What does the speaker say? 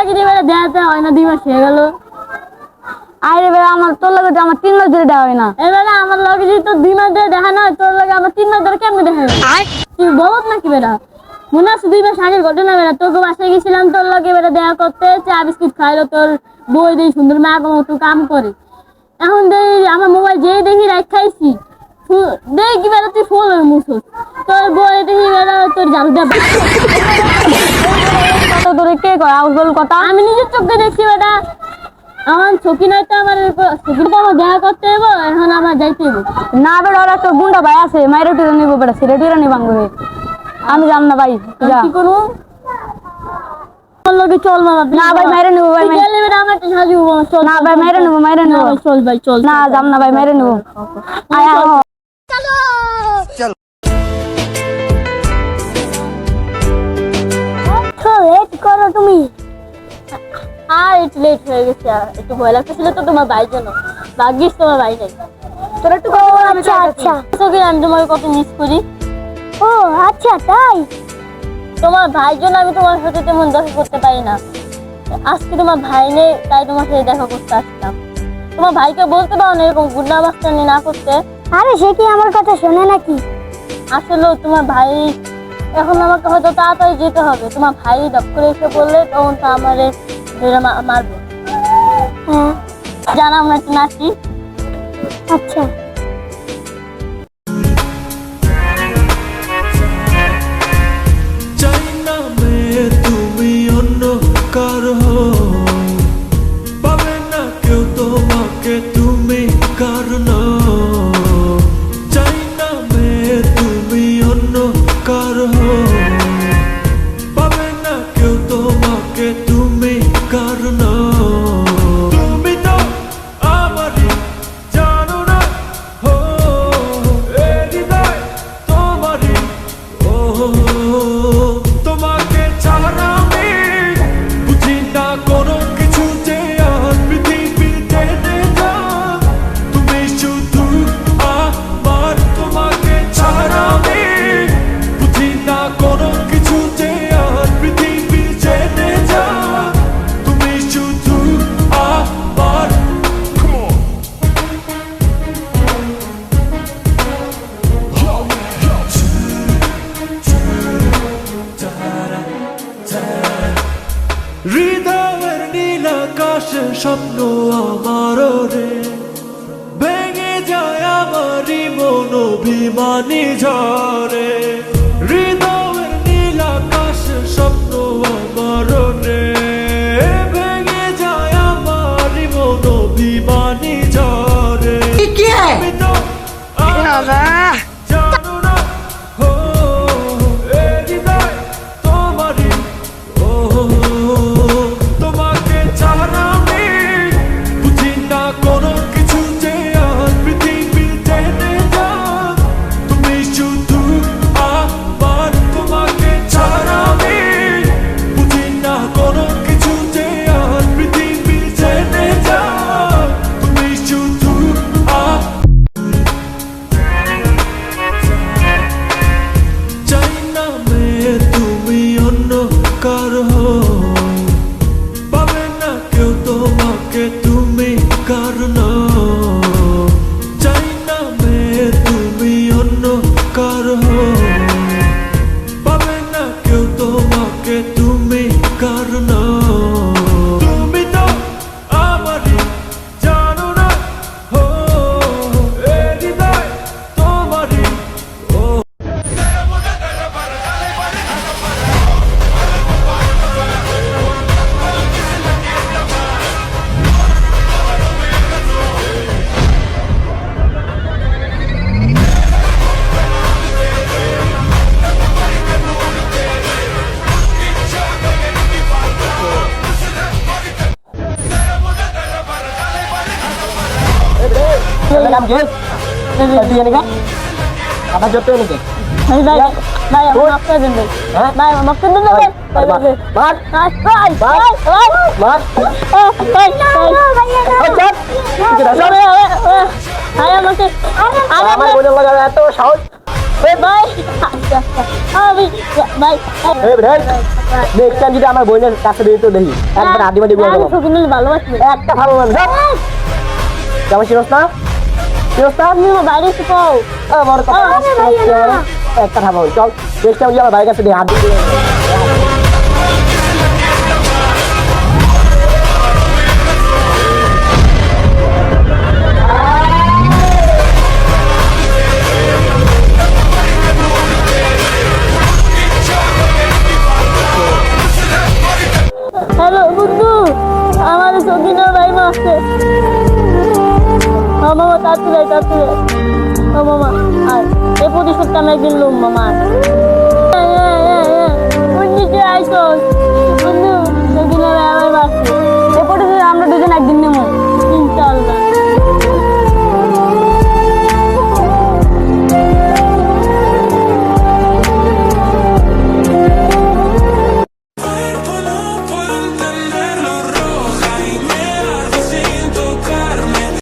লাগে বেড়া দেখাতে হয় না, 2 মাস হয়ে গেল। আরে বেড়া আমার তোর লগে আমার 3 মাস ধরে দেওয়া হয় না। এবারে আমার লগে যদি তোর 2 মাস ধরে দেখা না হয়, তোর লগে আমার 3 মাস ধরে কেমনে দেখা হবে? তুই বলত নাকি বেড়া? মনে আছে 2 মাস আগের ঘটনা বেড়া, তোকে বাসায় গেছিলাম তোর লগে বেড়া দেখা করতে, চা বিস্কুট খাইলো, তোর বই দেই সুন্দর মা মতো কাম করে। এখন দেখি আমার মোবাইল যেই দেখি রাখ খাইছি, দেখি বেড়া তুই ফোন মুসুস, তোর বই দেখি বেড়া তোর জাল দেব। কত ধরে কে কয় আউল বল কথা? আমি নিজের চোখে দেখছি বেটা, আমার ছকি নাই তো, আমার ছকিটা আমার দেখা করতে হইব, এখন আমার যাইতে হইব। না বেড়া ওরা তো গুন্ডা ভাই আছে, মাইরে টুরে নিব বেড়া, সিরে টুরে নিবাং রে। আমি জান না ভাই, যা। কি করব? লগে চল মামা। না ভাই মাইরে নিব ভাই, তুই গেলে বেটা আমার সাজু চল। না ভাই মাইরে নিব, মাইরে নিব। চল ভাই চল। না যাম না ভাই, মাইরে নিব। আয় আয় চলো চলো। লেট করো তুমি। আর একটু লেট হয়ে গেছে, একটু ভয় লাগতেছিল তো তোমার ভাই জন্য। ভাগ্যিস তোমার ভাই নাই। তোরা একটু আচ্ছা আচ্ছা তোকে আমি তোমাকে কত মিস করি। ও আচ্ছা তাই? তোমার ভাই জন্য আমি তোমার সাথে তেমন দেখা করতে পারি না। আজকে তোমার ভাই নেই, তাই তোমার সাথে দেখা করতে আসলাম। তোমার ভাইকে বলতে পারো না এরকম গুন্ডা মাস্তানি না করতে? আরে সে কি আমার কথা শোনে নাকি? আসলে তোমার ভাই এখন আমাকে হয়তো তাড়াতাড়ি যেতে হবে। তোমার ভাই দপ করে এসে বললে তখন তো আমারে মারবে। হ্যাঁ জানা আমরা একটু নাচি। আচ্ছা তুমি অন্য কারো পাবে না কেউ তোমাকে, তুমি কারণ চাই না মেয়ে তুমি অন্য কারো পাবে না কেউ তোমাকে, তুমি কারণ তুমি তো আমারই জানো না হো এ হৃদয় তোমারই ও তোমাকে ছাড়া আমি বুঝি না কোনো কিছু যে আর পৃথিবীতে নেই। তুমি শুধু আমার, তোমাকে ছাড়া আমি বুঝি না কোনো কিছু যে আর পৃথিবীতে নেই। তুমি শুধু আমার। হৃদয়ের নীল আকাশের স্বপ্ন আমার রে, ভেঙে যায় আমারই মন অভিমানী ঝরে। হৃদয়ের নীল আকাশের স্বপ্ন আমার রে, ভেঙে যায় আমারই মন অভিমানী ঝরে। তুমি তো আমার জানো না হো এ হৃদয় তোমারই ও তোমাকে ছাড়া আমি বুঝি না কোনো কিছু যে আর পৃথিবীতে নেই। তুমি শুধু আমার, তোমাকে ছাড়া আমি বুঝি না কোনো কিছু যে আর পৃথিবীতে নেই। তুমি শুধু চাই না মেয়ে তুমি অন্য কারো পাবে না কেউ তোমাকে, তুমি কারণ চাই না মেয়ে তুমি অন্য কারো পাবে না কেউ তোমাকে, তুমি কারণ তুমি তো আমারই জানো না হো এ হৃদয় তোমারই ও काम के पति यानी का apa jote ni ke ভাই ভাই ভাই আমার মাফ করে দেন ভাই। হ্যাঁ? ভাই আমার মাফ করে দেন ভাই। ভাই ভাই मार ভাই ভাই ভাই मार ভাই चल ভাই আমাকে আমার বলে লাগা এত সাহস ভাই আচ্ছা আচ্ছা আমি ভাই এই ভাই নেক্সট টাইম যদি আমার বোনের কাছে দিই তো দেখি একবার আদি মাটি বলে আমি দেবো সকিনুল ভালোবাসি একটা ভালো মানে কেমন চিনস না তুমি আমার বাইরে এসে পাও বড় কথা আরে ভাইয়া না। একটা ভালো চল নেক্সট টাইম যদি আমার ভাইয়ের কাছে দিই হাত দিয়ে হ্যালো বন্ধু আমার সকিনুল ভাই মাসে মামা তাড়াতাড়ি ও মামা আর এই প্রতিশোধটা আমি একদিন লুম মামা নিচে আইসো